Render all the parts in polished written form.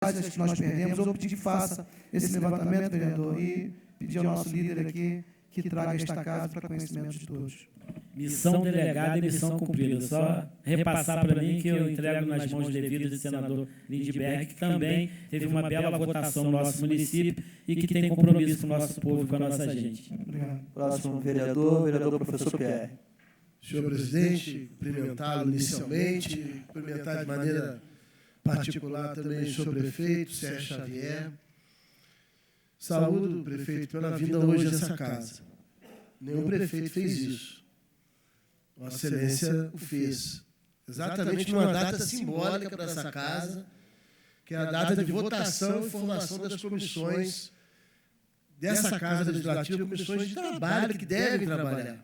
que nós perdemos, eu vou pedir que faça esse levantamento, vereador, e pedir ao nosso líder aqui que traga esta casa para conhecimento de todos. Missão delegada e missão cumprida. Só repassar para mim que eu entrego nas mãos devidas do senador Lindbergh, que também teve uma bela votação no nosso município e que tem compromisso com o nosso povo e com a nossa gente. Obrigado. Próximo vereador professor Pierre. Senhor presidente, cumprimentá-lo inicialmente, cumprimentar de maneira particular também o senhor prefeito, Sérgio Xavier. Saúdo, prefeito, pela vinda hoje a essa casa. Nenhum prefeito fez isso. Vossa Excelência o fez. Exatamente numa data simbólica para essa casa, que é a data de votação e formação das comissões dessa Casa Legislativa, comissões de trabalho que devem trabalhar.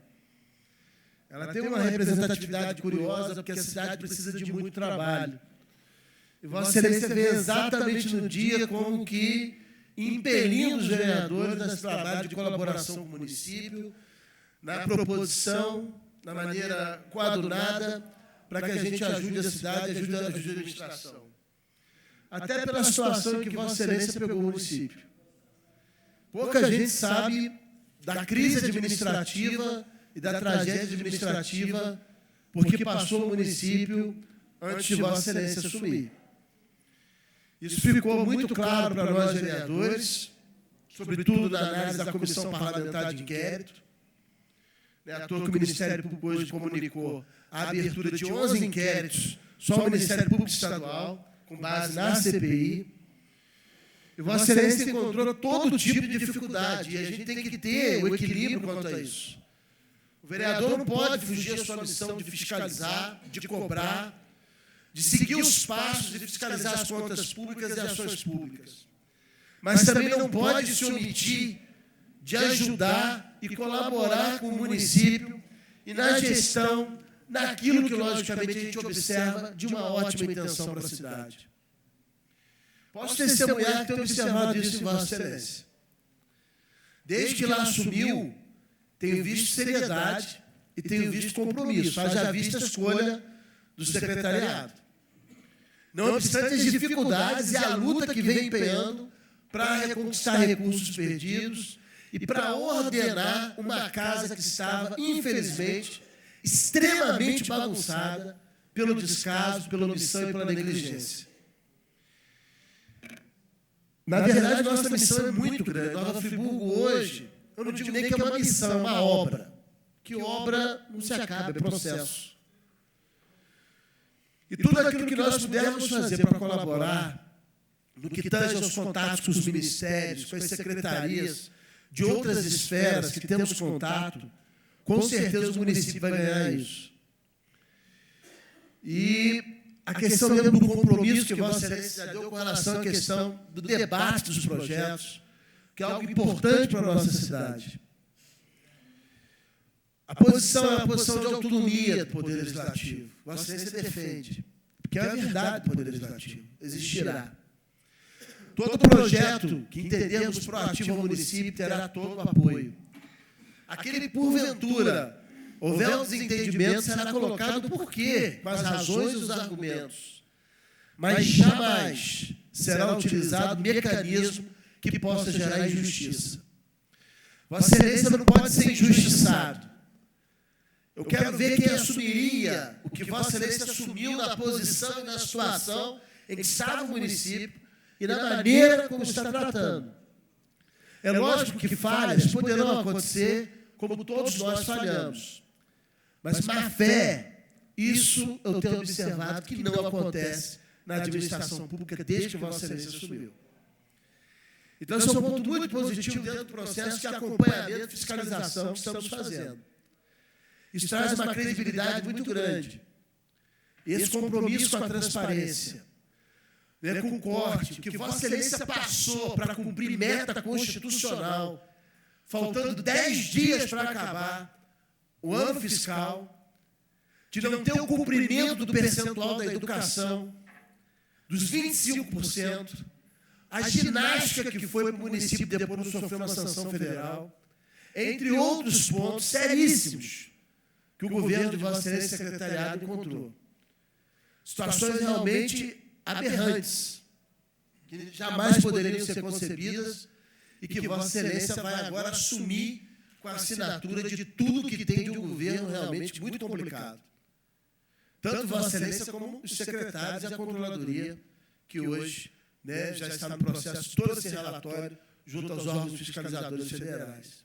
Ela tem uma representatividade curiosa, porque a cidade precisa de muito trabalho. E Vossa Excelência vem exatamente no dia como que impelindo os vereadores nesse trabalho de colaboração com o município, na proposição, na maneira coadunada, para que a gente ajude a cidade e ajude a administração. Até pela situação em que Vossa Excelência pegou o município. Pouca gente sabe da crise administrativa e da tragédia administrativa porque passou o município antes de Vossa Excelência assumir. Isso ficou muito claro para nós, vereadores, sobretudo na análise da Comissão Parlamentar de Inquérito. Não é à toa que o Ministério Público hoje comunicou a abertura de 11 inquéritos, só o Ministério Público Estadual, com base na CPI. E Vossa Excelência encontrou todo tipo de dificuldade, e a gente tem que ter o equilíbrio quanto a isso. O vereador não pode fugir à sua missão de fiscalizar, de cobrar, de seguir os passos e de fiscalizar as contas públicas e ações públicas. Mas também não pode se omitir de ajudar e colaborar com o município e na gestão, naquilo que, logicamente, a gente observa de uma ótima intenção para a cidade. Posso testemunhar que tenho observado isso em Vossa Excelência. Desde que ela assumiu, tenho visto seriedade e tenho visto compromisso, haja vista a escolha do secretariado. Não obstante as dificuldades e a luta que vem empenhando para reconquistar recursos perdidos e para ordenar uma casa que estava, infelizmente, extremamente bagunçada pelo descaso, pela omissão e pela negligência. Na verdade, nossa missão é muito grande. Nova Friburgo hoje, eu não digo nem que é uma missão, é uma obra. Que obra não se acaba, é processo. E tudo aquilo que nós pudermos fazer para colaborar, no que tange aos contatos com os ministérios, com as secretarias, de outras esferas que temos contato, com certeza o município vai ganhar isso. E a questão mesmo do compromisso que Vossa Excelência já deu com relação à questão do debate dos projetos, que é algo importante para a nossa cidade. A posição é a posição de autonomia do Poder Legislativo. Vossa Excelência defende, porque é a verdade do Poder Legislativo. Existirá. Todo projeto que entendermos proativo ao município terá todo o apoio. Aquele que, porventura, houver um desentendimento, será colocado o porquê, com as razões e os argumentos. Mas jamais será utilizado mecanismo que possa gerar injustiça. Vossa Excelência não pode ser injustiçado. Eu quero ver quem assumiria o que Vossa Excelência assumiu na posição e na situação em que estava o município e na maneira como está tratando. É lógico que falhas poderão acontecer, como todos nós falhamos. Mas má fé, isso eu tenho observado que não acontece na administração pública desde que Vossa Excelência assumiu. Então, esse é um ponto muito positivo dentro do processo de acompanhamento e fiscalização que estamos fazendo. Isso traz uma credibilidade muito grande. Esse compromisso com a transparência, com o corte, que Vossa Excelência passou para cumprir meta constitucional, faltando 10 dias para acabar o ano fiscal, de não ter o cumprimento do percentual da educação, dos 25%, a ginástica que foi para o município depois não sofreu uma sanção federal, entre outros pontos seríssimos que o governo de Vossa Excelência e secretariado encontrou. Situações realmente aberrantes. que jamais poderiam ser concebidas e que Vossa Excelência vai agora assumir com a assinatura de tudo que tem de um governo realmente muito complicado. Tanto Vossa Excelência como os secretários e a Controladoria, que hoje, né, já está no processo de todo esse relatório junto aos órgãos fiscalizadores federais.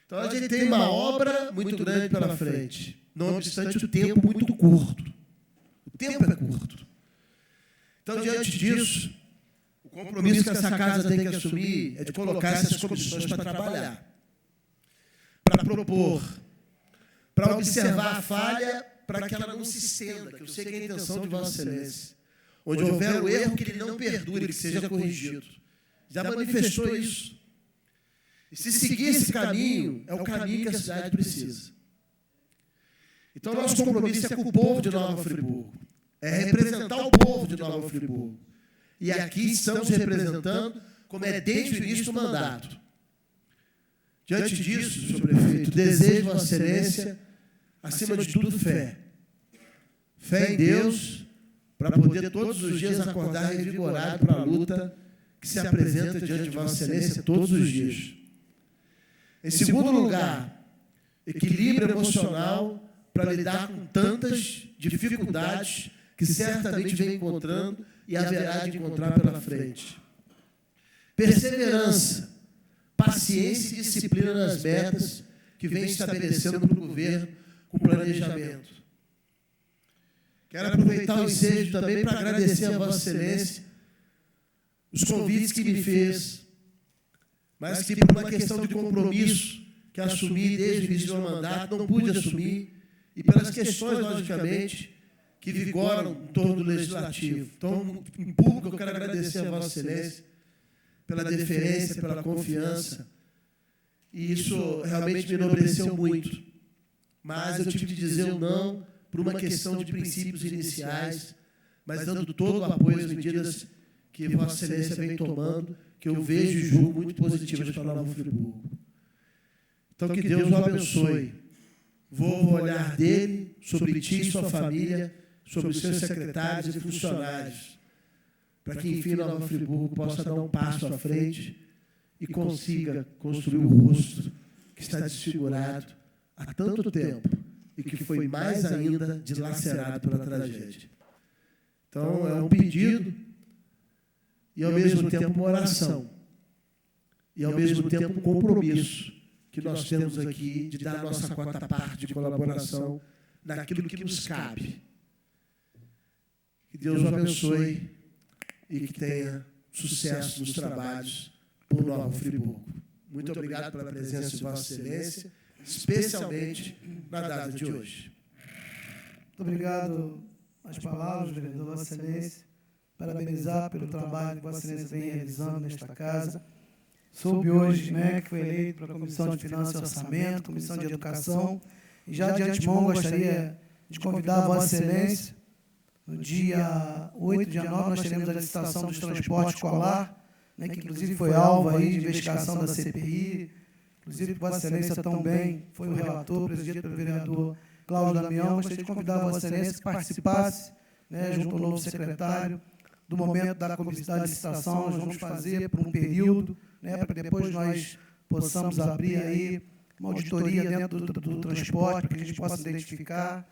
Então, a gente tem uma obra muito grande pela frente, não obstante o tempo muito curto. O tempo é curto. Então, diante disso, o compromisso que essa casa tem que assumir é de colocar essas comissões para trabalhar, para propor, para observar a falha, para que ela não se estenda, que eu sei que é a intenção de Vossa Excelência. Onde houver o erro, que ele não perdure, que seja corrigido. Já manifestou isso. E se seguir esse caminho, é o caminho que a cidade precisa. Então, nosso compromisso é com o povo de Nova Friburgo. É representar o povo de Nova Friburgo. E aqui estamos representando, como é desde o início do mandato. Diante disso, senhor prefeito, desejo Vossa Excelência, acima de tudo, fé. Fé em Deus, para poder todos os dias acordar revigorado para a luta que se apresenta diante de Vossa Excelência todos os dias. Em segundo lugar, equilíbrio emocional para lidar com tantas dificuldades que certamente vem encontrando e haverá de encontrar pela frente. Perseverança, paciência e disciplina nas metas que vem estabelecendo para o governo com planejamento. Quero aproveitar o ensejo também para agradecer a Vossa Excelência os convites que me fez, mas que por uma questão de compromisso que assumi desde o início do mandato, não pude assumir, e pelas questões, logicamente, que vigoram em torno do Legislativo. Então, em público, eu quero agradecer a Vossa Excelência pela deferência, pela confiança, e isso realmente me enobreceu muito. Mas eu tive de dizer o não por uma questão de princípios iniciais, mas dando todo o apoio às medidas que Vossa Excelência vem tomando, que eu vejo e julgo muito positivas para Nova Friburgo. Então, que Deus o abençoe. Vou o olhar dele sobre ti e sua família, sobre os seus secretários e funcionários, para que, enfim, Nova Friburgo possa dar um passo à frente e consiga construir o rosto que está desfigurado há tanto tempo e que foi mais ainda dilacerado pela tragédia. Então, é um pedido e, ao mesmo tempo, uma oração. E, ao mesmo tempo, um compromisso que nós temos aqui de dar a nossa quarta parte de colaboração naquilo que nos cabe. Que Deus o abençoe e que tenha sucesso nos trabalhos por Nova Friburgo. Muito obrigado pela presença de Vossa Excelência, especialmente na data de hoje. Muito obrigado às palavras, vereador Vossa Excelência. Parabenizar pelo trabalho que Vossa Excelência vem realizando nesta casa. Soube hoje, que foi eleito para a Comissão de Finanças e Orçamento, Comissão de Educação, e já de antemão gostaria de convidar a Vossa Excelência. No dia 8, dia 9, nós teremos a licitação dos transportes escolar, que inclusive foi alvo aí de investigação da CPI, inclusive Vossa Excelência também foi o relator, presidido pelo vereador Cláudio Damião. Gostaria de convidar a Vossa Excelência que participasse, junto ao novo secretário, do momento da licitação. Nós vamos fazer por um período, para que depois nós possamos abrir aí uma auditoria dentro do transporte, para que a gente possa identificar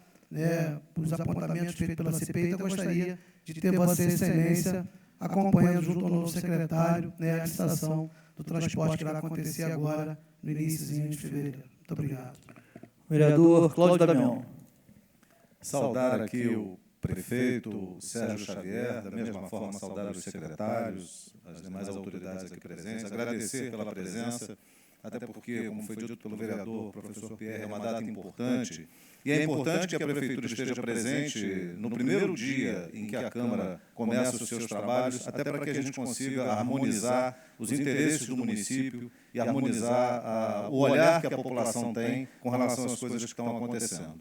os apontamentos feitos pela CPI. Então, gostaria de ter Vossa Excelência acompanhando junto ao novo secretário a licitação do transporte que vai acontecer agora, no início de fevereiro. Muito obrigado. Vereador Cláudio Damião. Saudar aqui o prefeito Sérgio Xavier, da mesma forma saudar os secretários, as demais autoridades aqui presentes, agradecer pela presença, até porque, como foi dito pelo vereador, professor Pierre, é uma data importante, e é importante que a prefeitura esteja presente no primeiro dia em que a Câmara começa os seus trabalhos, até para que a gente consiga harmonizar os interesses do município e harmonizar o olhar que a população tem com relação às coisas que estão acontecendo.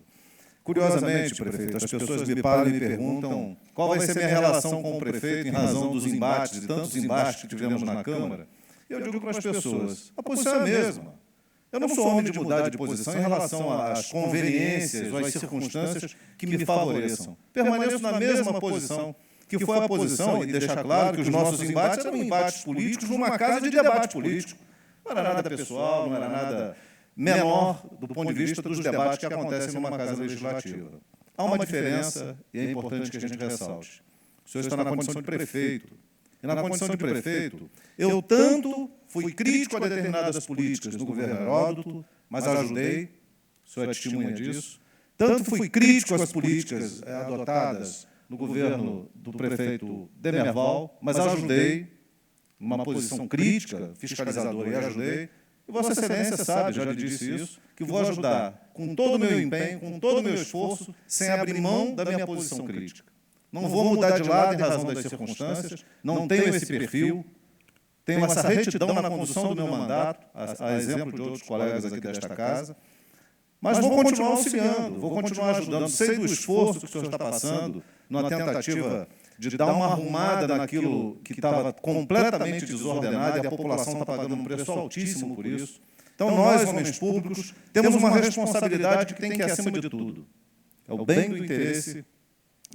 Curiosamente, prefeito, as pessoas me param e me perguntam qual vai ser minha relação com o prefeito em razão dos embates, de tantos embates que tivemos na Câmara. Eu digo para as pessoas, a posição é a mesma. Eu não sou homem de mudar de posição em relação às conveniências ou às circunstâncias que me favoreçam. Permaneço na mesma posição. que foi a posição, e deixar claro que os nossos embates eram embates políticos numa casa de debate político. Não era nada pessoal, não era nada menor do ponto de vista dos debates que acontecem numa casa legislativa. Há uma diferença, e é importante que a gente ressalte. O senhor está na condição de prefeito. E na condição de prefeito, eu tanto fui crítico a determinadas políticas do governo Heródoto, mas ajudei, o senhor é testemunha disso, tanto fui crítico às políticas adotadas no governo do prefeito Demerval, mas ajudei, numa posição crítica, fiscalizadora, e ajudei. E Vossa Excelência sabe, já lhe disse isso, que vou ajudar com todo o meu empenho, com todo o meu esforço, sem abrir mão da minha posição crítica. Não vou mudar de lado em razão das circunstâncias, não tenho esse perfil, tenho essa retidão na condução do meu mandato, a exemplo de outros colegas aqui desta casa, mas vou continuar auxiliando, vou continuar ajudando. Sei do esforço que o senhor está passando numa tentativa de dar uma arrumada naquilo que estava completamente desordenado e a população está pagando um preço altíssimo por isso. Então, nós, homens públicos, temos uma responsabilidade que tem que ir acima de tudo. É o bem do interesse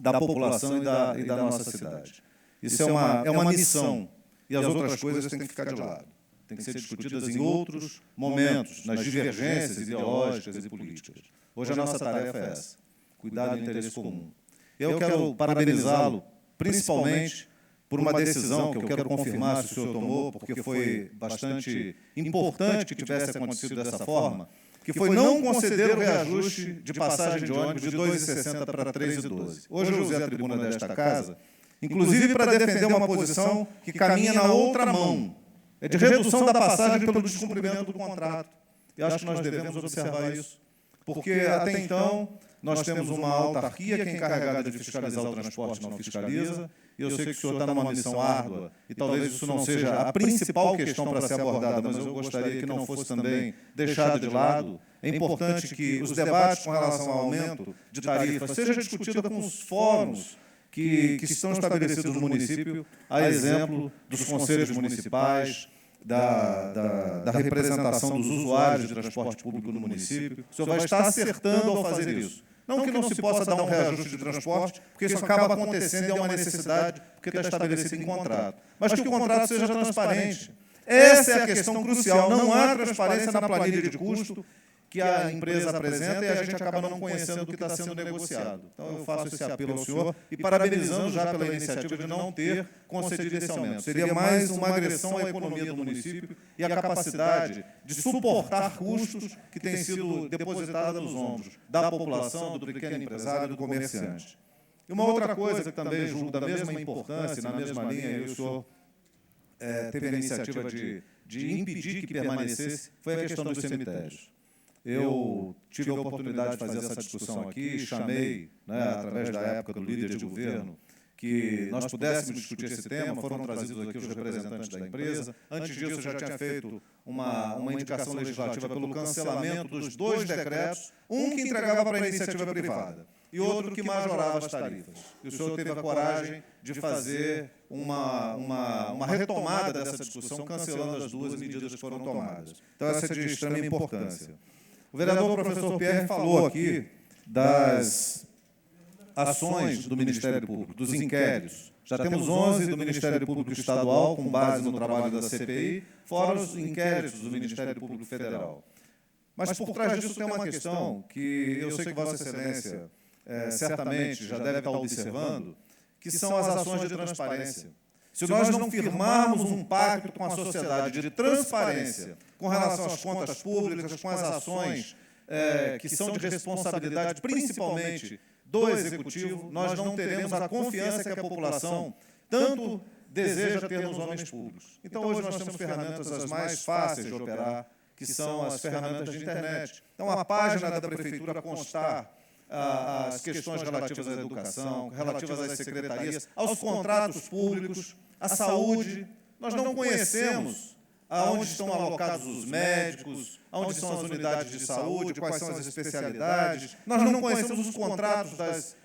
da população e da nossa cidade. Isso é uma missão, e as outras coisas têm que ficar de lado. Têm que ser discutidas em outros momentos, nas divergências ideológicas e políticas. Hoje a nossa tarefa é essa, cuidar do interesse comum. Eu quero parabenizá-lo, principalmente por uma decisão que eu quero confirmar se o senhor tomou, porque foi bastante importante que tivesse acontecido dessa forma, que foi não conceder o reajuste de passagem de ônibus de R$ 2,60 para R$ 3,12. Hoje eu usei a tribuna desta casa, inclusive para defender uma posição que caminha na outra mão, é de redução da passagem pelo descumprimento do contrato. E acho que nós devemos observar isso, porque até então nós temos uma autarquia que é encarregada de fiscalizar o transporte, não fiscaliza, e eu sei que o senhor está numa missão árdua, e talvez isso não seja a principal questão para ser abordada, mas eu gostaria que não fosse também deixado de lado. É importante que os debates com relação ao aumento de tarifas sejam discutidos com os fóruns que estão estabelecidos no município, a exemplo dos conselhos municipais, da representação dos usuários de transporte público no município. O senhor vai estar acertando ao fazer isso. Não que não se possa dar um reajuste de transporte, porque isso acaba acontecendo e é uma necessidade, porque está estabelecido em contrato. Mas que o contrato seja transparente. Essa é a questão crucial. Não há transparência na planilha de custo que a empresa apresenta e a gente acaba não conhecendo o que está sendo negociado. Então, eu faço esse apelo ao senhor e parabenizando já pela iniciativa de não ter concedido esse aumento. Seria mais uma agressão à economia do município e à capacidade de suportar custos que têm sido depositados nos ombros da população, do pequeno empresário e do comerciante. E uma outra coisa que também julgo da mesma importância, na mesma linha, e o senhor teve a iniciativa de impedir que permanecesse, foi a questão dos cemitérios. Eu tive a oportunidade de fazer essa discussão aqui, chamei, através da época do líder de governo, que nós pudéssemos discutir esse tema, foram trazidos aqui os representantes da empresa. Antes disso, eu já tinha feito uma indicação legislativa pelo cancelamento dos 2 decretos, um que entregava para a iniciativa privada e outro que majorava as tarifas. E o senhor teve a coragem de fazer uma retomada dessa discussão, cancelando as 2 medidas que foram tomadas. Então, essa é de extrema importância. O vereador professor Pierre falou aqui das ações do Ministério Público, dos inquéritos. Já temos 11 do Ministério Público Estadual, com base no trabalho da CPI, fora os inquéritos do Ministério Público Federal. Mas por trás disso tem uma questão que eu sei que Vossa Excelência certamente já deve estar observando, que são as ações de transparência. Se nós não firmarmos um pacto com a sociedade de transparência com relação às contas públicas, com as ações que são de responsabilidade, principalmente do Executivo, nós não teremos a confiança que a população tanto deseja ter nos homens públicos. Então, hoje nós temos ferramentas as mais fáceis de operar, que são as ferramentas de internet. Então, a página da Prefeitura constar as questões relativas à educação, relativas às secretarias, aos contratos públicos, à saúde. Nós não conhecemos aonde estão alocados os médicos, aonde são as unidades de saúde, quais são as especialidades. Nós não conhecemos os contratos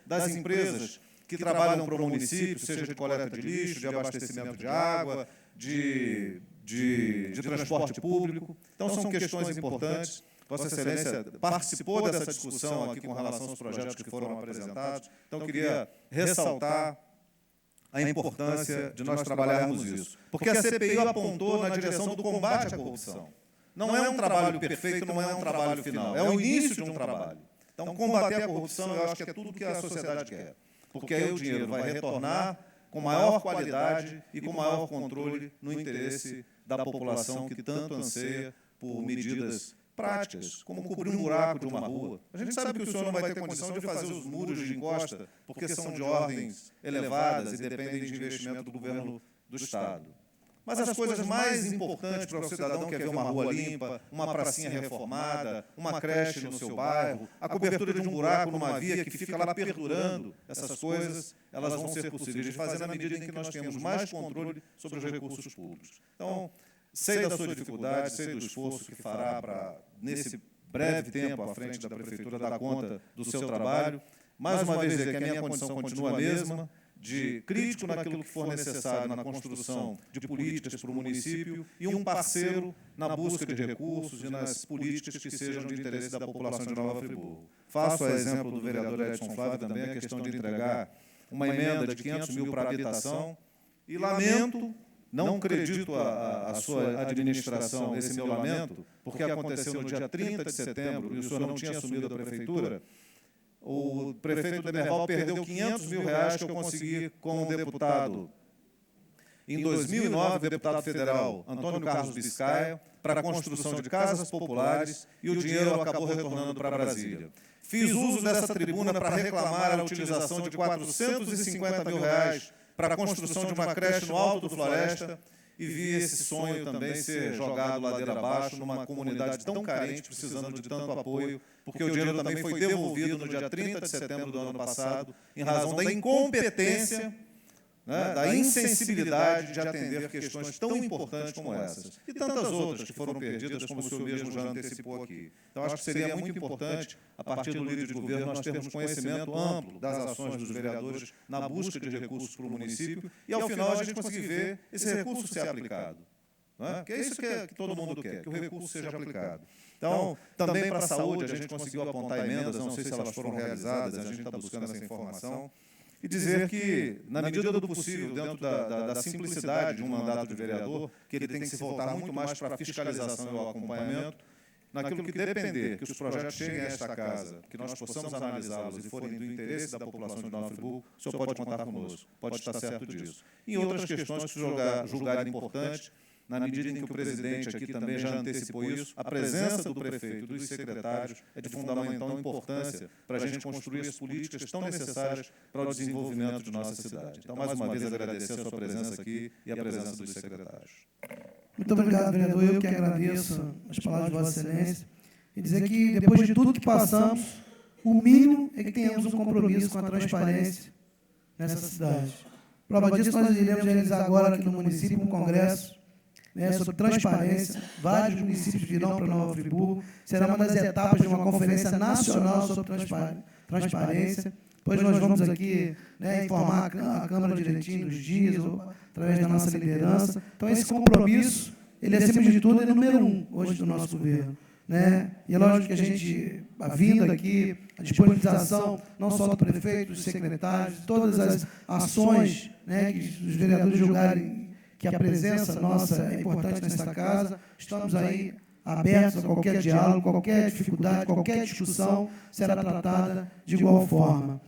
das empresas que trabalham para o município, seja de coleta de lixo, de abastecimento de água, de transporte público. Então, são questões importantes. Vossa Excelência participou dessa discussão aqui com relação aos projetos que foram apresentados. Então, queria ressaltar a importância de nós trabalharmos isso. Porque a CPI apontou na direção do combate à corrupção. Não é um trabalho perfeito, não é um trabalho final, é o início de um trabalho. Então, combater a corrupção, eu acho que é tudo que a sociedade quer. Porque aí o dinheiro vai retornar com maior qualidade e com maior controle no interesse da população que tanto anseia por medidas práticas, como cobrir um buraco de uma rua. A gente sabe que o senhor não vai ter condição de fazer os muros de encosta, porque são de ordens elevadas e dependem de investimento do governo do Estado. Mas as coisas mais importantes para o cidadão, que é ver uma rua limpa, uma pracinha reformada, uma creche no seu bairro, a cobertura de um buraco numa via que fica lá perdurando, essas coisas, elas vão ser possíveis de fazer na medida em que nós temos mais controle sobre os recursos públicos. Então, sei da sua dificuldade, sei do esforço que fará para, nesse breve tempo à frente da Prefeitura, dar conta do seu trabalho. Mais uma vez, dizer que a minha condição continua a mesma, de crítico naquilo que for necessário na construção de políticas para o município e um parceiro na busca de recursos e nas políticas que sejam de interesse da população de Nova Friburgo. Faço a exemplo do vereador Edson Flávio também a questão de entregar uma emenda de 500 mil para a habitação e lamento, não acredito a sua administração, esse meu lamento, porque aconteceu no dia 30 de setembro e o senhor não tinha assumido a prefeitura. O prefeito Demerval perdeu 500 mil reais que eu consegui com o deputado, em 2009, o deputado federal Antônio Carlos Biscaia, para a construção de casas populares e o dinheiro acabou retornando para Brasília. Fiz uso dessa tribuna para reclamar a utilização de 450 mil reais para a construção de uma creche no Alto do Floresta e vi esse sonho também ser jogado ladeira abaixo numa comunidade tão carente, precisando de tanto apoio, porque o dinheiro também foi devolvido no dia 30 de setembro do ano passado, em razão da incompetência, da insensibilidade de atender questões tão importantes como essas. E tantas outras que foram perdidas, como o senhor mesmo já antecipou aqui. Então, acho que seria muito importante, a partir do líder de governo, nós termos conhecimento amplo das ações dos vereadores na busca de recursos para o município e, ao final, a gente conseguir ver esse recurso ser aplicado. Que é isso que todo mundo quer, que o recurso seja aplicado. Então, também para a saúde, a gente conseguiu apontar emendas, não sei se elas foram realizadas, a gente está buscando essa informação, e dizer que, na medida do possível, dentro da simplicidade de um mandato de vereador, que ele tem que se voltar muito mais para a fiscalização e o acompanhamento, naquilo que depender, que os projetos cheguem a esta casa, que nós possamos analisá-los e forem do interesse da população de Nova Friburgo, o senhor pode contar conosco, pode estar certo disso. Em outras questões que julgarem importantes, na medida em que o presidente aqui também já antecipou isso, a presença do prefeito e dos secretários é de fundamental importância para a gente construir as políticas tão necessárias para o desenvolvimento de nossa cidade. Então, mais uma vez, agradecer a sua presença aqui e a presença dos secretários. Muito obrigado, vereador. Eu que agradeço as palavras de Vossa Excelência e dizer que, depois de tudo que passamos, o mínimo é que tenhamos um compromisso com a transparência nessa cidade. Prova disso, nós iremos realizar agora aqui no município um congresso sobre transparência. Vários municípios virão para Nova Friburgo. Será uma das etapas de uma conferência nacional sobre transparência. Depois nós vamos aqui informar a Câmara direitinho dos dias, através da nossa liderança. Então, esse compromisso, ele, acima de tudo, é número 1 hoje do nosso governo. E é lógico que a gente, a vinda aqui, a disponibilização, não só do prefeito, dos secretários, todas as ações que os vereadores julgarem que a presença nossa é importante nesta casa, estamos aí abertos a qualquer diálogo, qualquer dificuldade, qualquer discussão será tratada de igual forma.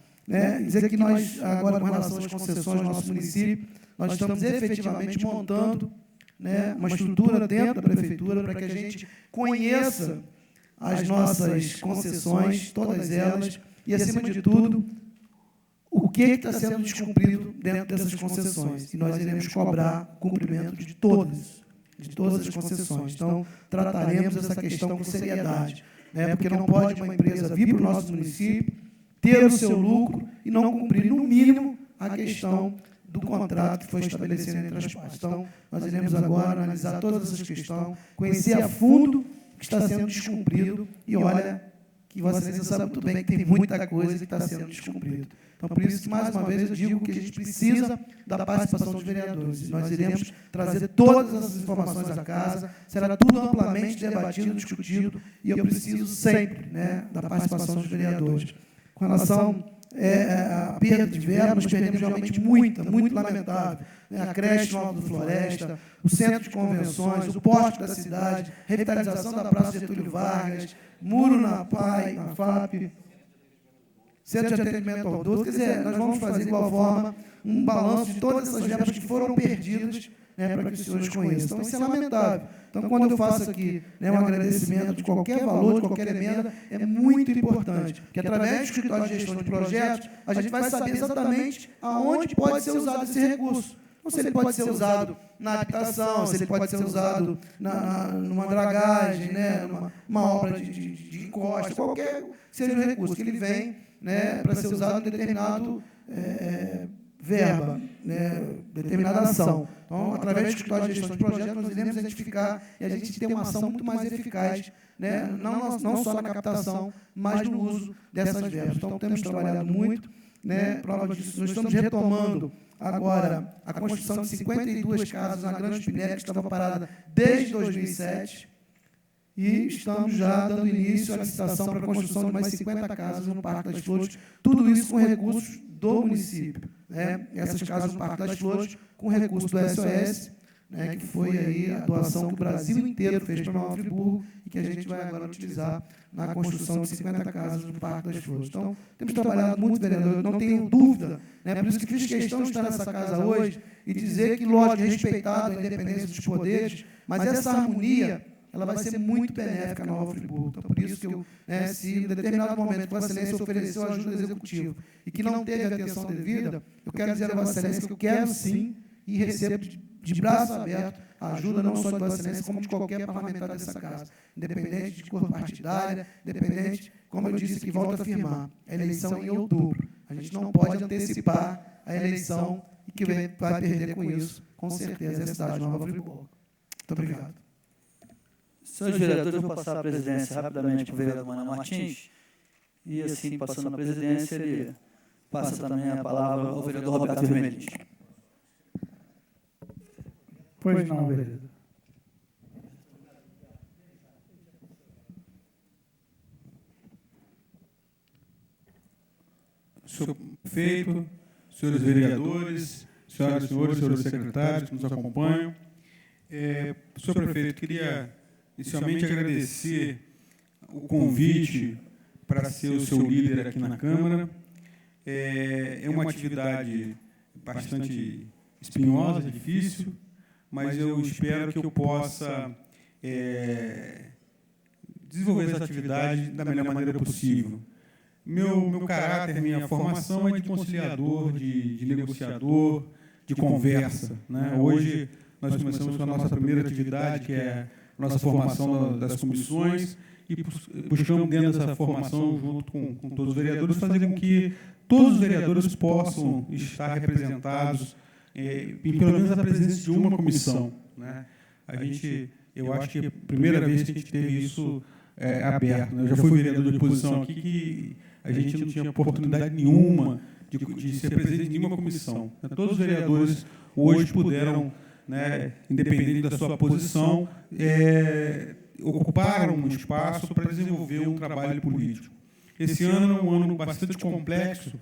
Dizer que nós, agora, com relação às concessões do nosso município, nós estamos efetivamente montando uma estrutura dentro da prefeitura para que a gente conheça as nossas concessões, todas elas, e, acima de tudo, o que está sendo descumprido dentro dessas concessões. E nós iremos cobrar o cumprimento de todas as concessões. Então, trataremos essa questão com seriedade, porque não pode uma empresa vir para o nosso município, ter o seu lucro e não cumprir, no mínimo, a questão do contrato que foi estabelecido entre as partes. Então, nós iremos agora analisar todas essas questões, conhecer a fundo o que está sendo descumprido e, olha, que Vossa Excelência sabe muito bem que tem muita coisa que está sendo descumprida. Então, por isso que, mais uma vez, eu digo que a gente precisa da participação dos vereadores. Nós iremos trazer todas essas informações à casa, será tudo amplamente debatido, discutido, e eu preciso sempre da participação dos vereadores. Com relação a perda de verba, nós perdemos realmente muito lamentável. A creche Nova do Floresta, o centro de convenções, o porto da cidade, revitalização da Praça Getúlio Vargas, muro na PAI, na FAP, centro de atendimento ao idoso. Quer dizer, nós vamos fazer, de igual forma, um balanço de todas essas verbas que foram perdidas, para que os senhores conheçam. Então, isso é lamentável. Então, quando eu faço aqui um agradecimento de qualquer valor, de qualquer emenda, é muito importante, porque através do escritório de gestão de projetos, a gente vai saber exatamente aonde pode ser usado esse recurso. Então, se ele pode ser usado na habitação, se ele pode ser usado numa dragagem, numa obra de encosta, qualquer que seja o recurso, que ele vem para ser usado em determinado verba, determinada ação. Então, através do escritório de gestão de projetos, nós iremos identificar e a gente tem uma ação muito mais eficaz, não só na captação, mas no uso dessas verbas. Então, temos trabalhado muito, prova disso, nós estamos retomando agora a construção de 52 casas na Grande Pinheiros, que estava parada desde 2007, e estamos já dando início à licitação para a construção de mais 50 casas no Parque das Flores, tudo isso com recursos do município. Essas casas no Parque das Flores, com recurso do SOS, que foi aí a doação que o Brasil inteiro fez para Nova Friburgo e que a gente vai agora utilizar na construção de 50 casas no Parque das Flores. Então, temos trabalhado muito, vereador, eu não tenho dúvida, por isso que fiz questão de estar nessa casa hoje e dizer que, lógico, respeitado a independência dos poderes, mas essa harmonia ela vai ser muito benéfica a Nova Friburgo. Então, por isso que eu, se em determinado momento Vossa Excelência ofereceu ajuda executiva e que não teve atenção devida, eu quero dizer a Vossa Excelência que eu quero sim e recebo de braço aberto a ajuda não só de Vossa Excelência, como de qualquer parlamentar dessa casa, independente de cor partidária, independente, como eu disse aqui, volto a afirmar, a eleição em outubro. A gente não pode antecipar a eleição e que vai perder com isso, com certeza, a cidade de Nova Friburgo. Muito obrigado. Senhores vereadores, eu vou passar a presidência rapidamente para o vereador Manuel Martins, e assim, passando a presidência, ele passa também a palavra ao vereador Roberto Vermelhis. Pois não, vereador. Senhor prefeito, senhores vereadores, senhoras e senhores, senhores secretários que nos acompanham. Senhor prefeito, queria inicialmente agradecer o convite para ser o seu líder aqui na Câmara. É uma atividade bastante espinhosa, difícil, mas eu espero que eu possa desenvolver essa atividade da melhor maneira possível. Meu caráter, minha formação é de conciliador, de negociador, de conversa. Hoje, nós começamos com a nossa primeira atividade, que é a nossa formação das comissões, e buscamos, dentro dessa formação, junto com todos os vereadores, fazer com que todos os vereadores possam estar representados em pelo menos a presença de uma comissão. Eu acho que é a primeira vez que a gente teve isso aberto. Eu já fui vereador de oposição aqui, que a gente não tinha oportunidade nenhuma de ser presidente de nenhuma comissão. Todos os vereadores hoje puderam, independente da sua posição, ocuparam um espaço para desenvolver um trabalho político. Esse ano é um ano bastante complexo,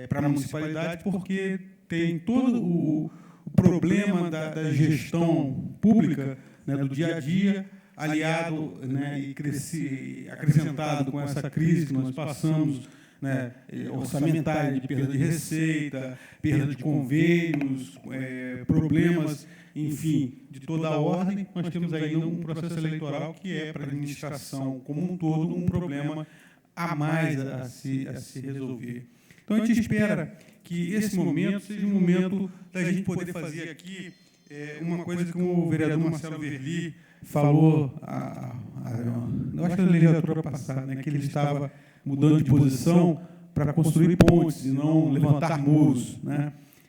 para a municipalidade, porque tem todo o problema da gestão pública, do dia a dia, aliado e acrescentado com essa crise que nós passamos, orçamentária, de perda de receita, perda de convênios, problemas, enfim, de toda a ordem. Nós temos ainda um processo eleitoral que é, para a administração como um todo, um problema a mais a se resolver. Então, a gente espera que esse momento seja um momento da gente poder fazer aqui uma coisa que o vereador Marcelo Verli falou, eu acho que na legislatura passada, que ele estava mudando de posição para construir pontes e não levantar muros.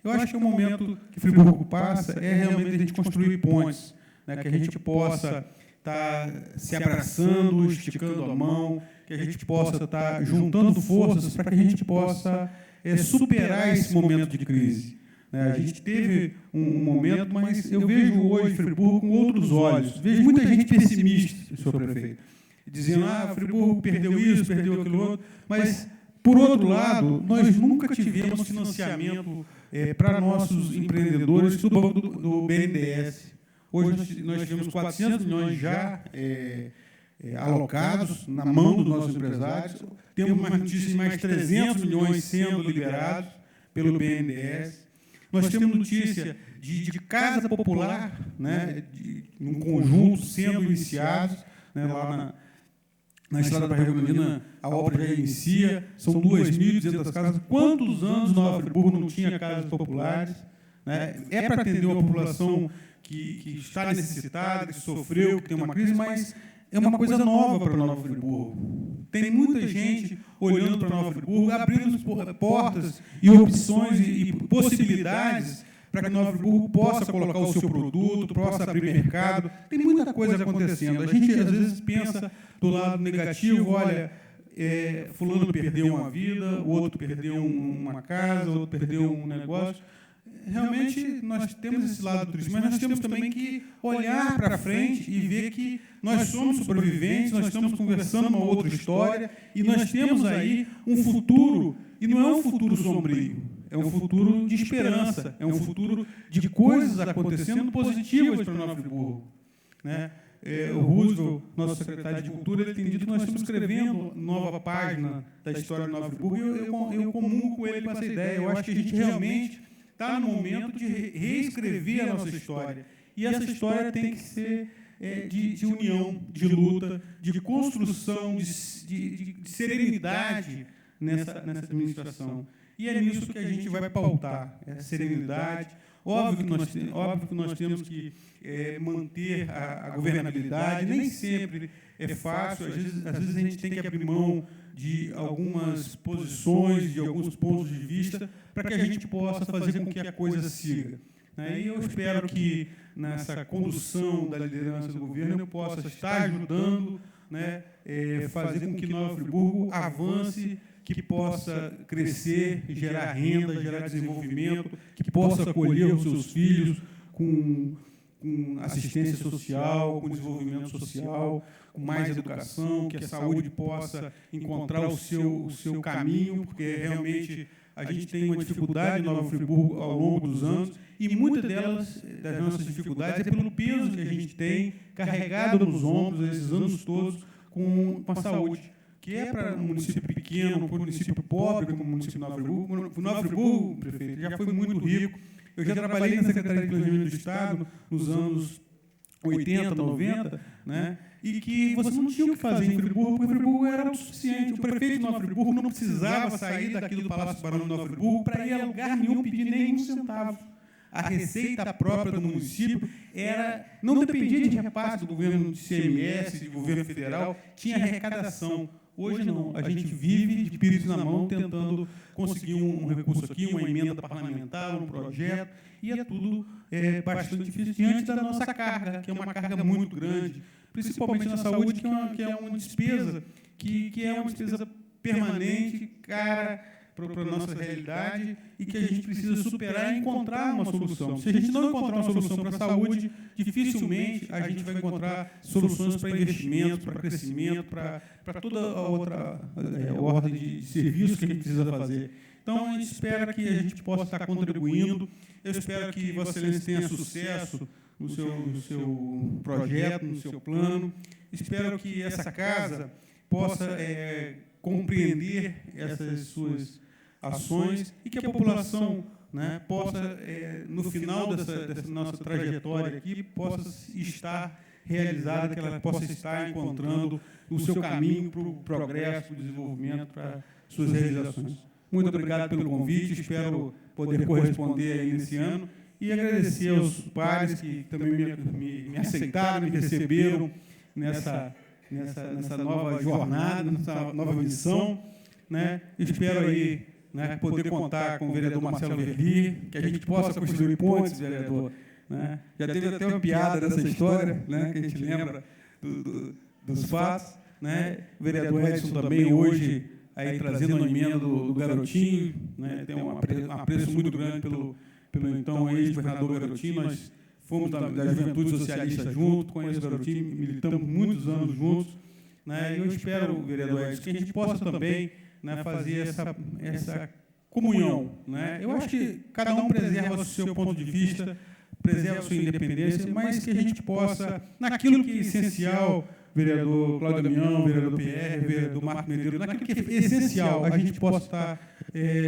Eu acho que o momento que Friburgo passa é realmente a gente construir pontes, que a gente possa estar se abraçando, esticando a mão, que a gente possa estar juntando forças para que a gente possa superar esse momento de crise. A gente teve um momento, mas eu vejo hoje Friburgo com outros olhos. Vejo muita gente pessimista, senhor prefeito, dizendo, Friburgo perdeu isso, perdeu aquilo outro, mas Por outro lado, nós nunca tivemos financiamento para nossos empreendedores do banco do BNDES. Hoje nós tivemos 400 milhões já alocados na mão dos nossos empresários. Temos mais notícias de mais 300 milhões sendo liberados pelo BNDES. Nós temos notícia de casa popular, né, num conjunto sendo iniciados, né, lá na Estrada para Rio a obra já inicia, são 2.200 casas. Quantos anos Nova Friburgo não tinha casas populares? Né? É para atender uma população que está necessitada, que sofreu, que tem uma crise, mas é uma coisa nova para Nova Friburgo. Tem muita gente olhando para Nova Friburgo, abrindo portas e opções e possibilidades para que Nova Friburgo possa colocar o seu produto, possa abrir mercado. Tem muita coisa acontecendo. A gente, às vezes, pensa do lado negativo, olha, fulano perdeu uma vida, o outro perdeu uma casa, o outro perdeu um negócio. Realmente, nós temos esse lado triste, mas nós temos também que olhar para frente e ver que nós somos sobreviventes, nós estamos conversando uma outra história e nós temos aí um futuro, e não é um futuro sombrio, é um futuro de esperança, é um futuro de coisas acontecendo positivas para Nova Friburgo. Né? O Roosevelt, nosso secretário de Cultura, ele tem dito que nós estamos escrevendo nova página da história de Nova Friburgo, e eu comungo com ele com essa ideia. Eu acho que a gente realmente está no momento de reescrever a nossa história. E essa história tem que ser de união, de luta, de construção, de serenidade nessa administração. E é nisso que a gente vai pautar, serenidade. Óbvio que nós temos que manter a governabilidade, nem sempre é fácil, às vezes a gente tem que abrir mão de algumas posições, de alguns pontos de vista, para que a gente possa fazer com que a coisa siga. E eu espero que, nessa condução da liderança do governo, eu possa estar ajudando, fazer com que Nova Friburgo avance, que possa crescer, gerar renda, gerar desenvolvimento, que possa acolher os seus filhos com assistência social, com desenvolvimento social, com mais educação, que a saúde possa encontrar o seu caminho, porque realmente a gente tem uma dificuldade em Nova Friburgo ao longo dos anos, e muitas das nossas dificuldades é pelo peso que a gente tem carregado nos ombros esses anos todos com a saúde, que é para um município pequeno, para um município pobre como o município de Nova Friburgo. Nova Friburgo, prefeito, já foi muito rico. Eu já trabalhei na Secretaria de Planejamento do Estado nos anos 80, 90, e que você não tinha o que fazer em Friburgo, porque Friburgo era autossuficiente. O prefeito de Nova Friburgo não precisava sair daqui do Palácio Barão de Nova Friburgo para ir a lugar nenhum pedir nenhum centavo. A receita própria do município não dependia de repasse do governo de CMS, de governo federal, tinha arrecadação. Hoje não, a gente vive de pires na mão, tentando conseguir um recurso aqui, uma emenda parlamentar, um projeto, e é tudo bastante difícil diante da nossa carga, que é uma carga muito grande, principalmente na saúde, que é uma despesa que é uma despesa permanente, cara, para a nossa realidade, e que a gente precisa superar e encontrar uma solução. Se a gente não encontrar uma solução para a saúde, dificilmente a gente vai encontrar soluções para investimentos, para crescimento, para toda a outra ordem de serviços que a gente precisa fazer. Então, a gente espera que a gente possa estar contribuindo. Eu espero que Vossa Excelência tenha sucesso no seu projeto, no seu plano. Espero que essa casa possa compreender essas suas ações e que a população possa, no final dessa nossa trajetória aqui, possa estar realizada, que ela possa estar encontrando o seu caminho para o progresso, para o desenvolvimento, para suas realizações. Muito obrigado pelo convite, espero poder corresponder aí nesse ano e agradecer aos pares que também me aceitaram, me receberam nessa nova jornada, nessa nova missão. Espero aí poder contar com o vereador Marcelo Verli, que a gente possa construir pontes, vereador. Já teve até uma piada dessa história, que a gente lembra dos fatos. O vereador Edson também, hoje, aí, trazendo a emenda do Garotinho, tem um apreço muito grande pelo então ex-governador Garotinho. Nós fomos da Juventude Socialista junto, conheço o Garotinho, militamos muitos anos juntos. E eu espero, vereador Edson, que a gente possa também né, fazer essa comunhão, né? Eu acho que cada um preserva o seu ponto de vista, preserva a sua independência, mas que a gente possa, naquilo que é essencial, vereador Cláudio Damião, vereador Pierre, vereador Marco Medeiros, naquilo que é essencial, a gente possa estar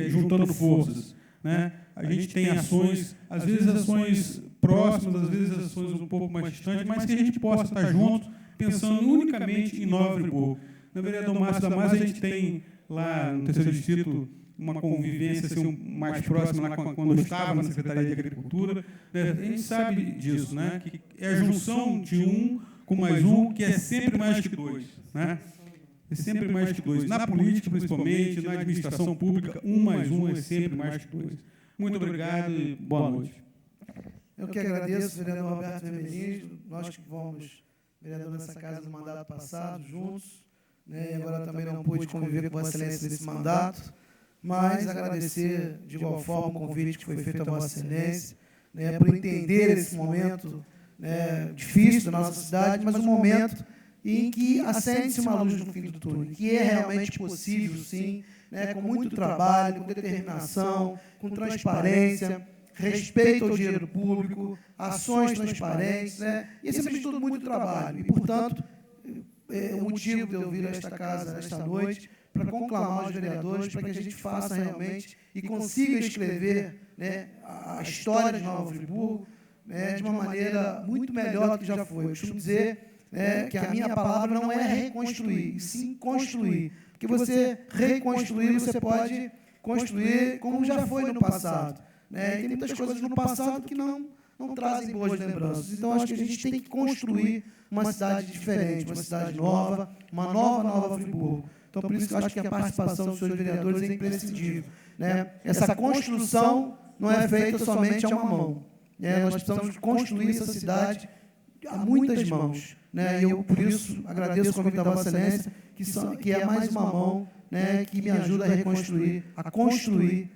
juntando forças, né? A gente tem ações, às vezes ações próximas, às vezes ações um pouco mais distantes, mas que a gente possa estar juntos, pensando unicamente em Nova Friburgo. Na vereador Márcio Damasio, a gente tem lá no terceiro distrito uma convivência assim, mais próxima lá quando eu estava na Secretaria de Agricultura. Né? A gente sabe disso, né? Que é a junção de um com mais um, que é sempre mais que dois. Né? É sempre mais que dois. Na política, principalmente, na administração pública, 1 mais 1 é sempre mais que 2. Muito obrigado e boa noite. Eu que agradeço, vereador Roberto Vermelhinho, nós que fomos vereador nessa casa no mandato passado, juntos, né, e agora também não pude conviver com Vossa Excelência nesse mandato, mas agradecer de igual forma o convite que foi feito a Vossa Excelência, né, por entender esse momento, né, difícil da nossa cidade, mas um momento em que acende-se uma luz no fim do túnel, que é realmente possível, sim, né, com muito trabalho, com determinação, com transparência, respeito ao dinheiro público, ações transparentes, né, e, acima de tudo, muito trabalho. E, portanto, o motivo de eu vir a esta casa, esta noite, para conclamar os vereadores, para que a gente faça realmente e consiga escrever, né, a história de Nova Friburgo, né, de uma maneira muito melhor do que já foi. Eu costumo dizer que a minha palavra não é reconstruir, e sim construir. Porque você reconstruir, você pode construir como já foi no passado. Né? E tem muitas coisas no passado que não trazem boas lembranças. Então, acho que a gente tem que construir uma cidade diferente, uma cidade nova, uma Nova Friburgo. Então, por isso que eu acho que a participação dos seus vereadores é imprescindível. Né? Essa construção não é feita somente a uma mão. Né? Nós precisamos construir essa cidade a muitas mãos. Né? E eu, por isso, agradeço o convite da Vossa Excelência, que é mais uma mão, né, que me ajuda a reconstruir, a construir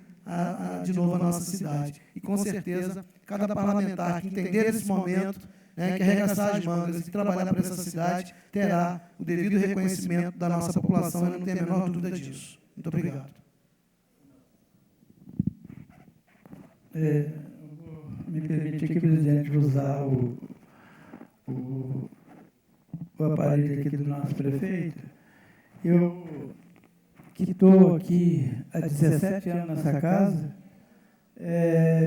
de novo a nossa cidade. E, com certeza, cada parlamentar que entender esse momento, né, que arregaçar as mangas e trabalhar por essa cidade, terá o devido reconhecimento da nossa população, eu não tenho a menor dúvida disso. Muito obrigado. Me permite aqui, presidente, usar o aparelho aqui do nosso prefeito. Eu, que estou aqui há 17 anos nessa casa,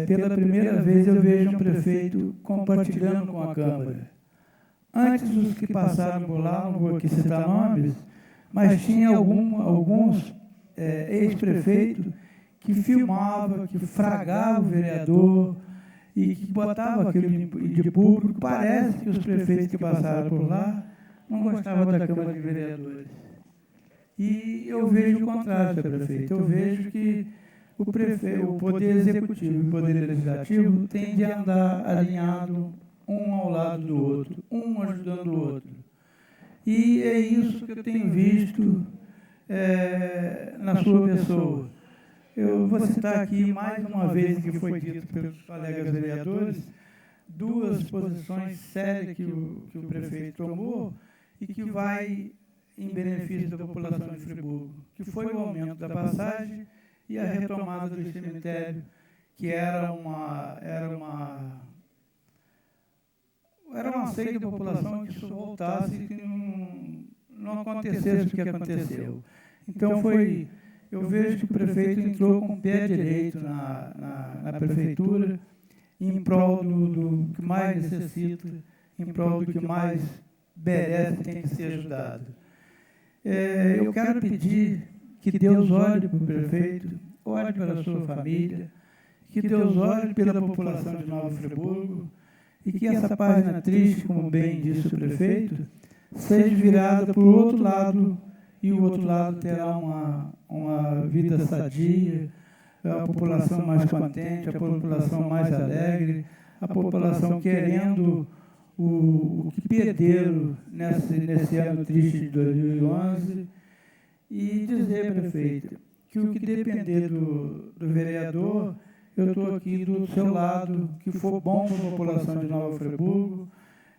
pela primeira vez eu vejo um prefeito compartilhando com a Câmara. Antes, os que passaram por lá, não vou aqui citar nomes, mas tinha alguns ex-prefeitos que filmavam, que fragavam o vereador e que botavam aquilo de público. Parece que os prefeitos que passaram por lá não gostavam da Câmara de Vereadores. E eu vejo o contrário, senhor prefeito. Eu vejo que o Poder Executivo e o Poder Legislativo têm de andar alinhado um ao lado do outro, um ajudando o outro. E é isso que eu tenho visto na sua pessoa. Eu vou citar aqui mais uma vez que foi dito pelos colegas vereadores, 2 posições sérias que o prefeito tomou e que vai em benefício da população de Friburgo, que foi o aumento da passagem e a retomada do cemitério, que era um anseio da população que isso voltasse e que não acontecesse o que aconteceu. Então, eu vejo que o prefeito entrou com o pé direito na prefeitura, em prol do que mais necessita, em prol do que mais merece e tem que ser ajudado. Eu quero pedir que Deus olhe para o prefeito, olhe para a sua família, que Deus olhe pela população de Nova Friburgo e que essa página triste, como bem disse o prefeito, seja virada para o outro lado e o outro lado terá uma vida sadia, a população mais contente, a população mais alegre, a população querendo o que perderam nesse ano triste de 2011, e dizer, prefeito, que o que depender do vereador, eu estou aqui do seu lado, que for bom para a população de Nova Friburgo,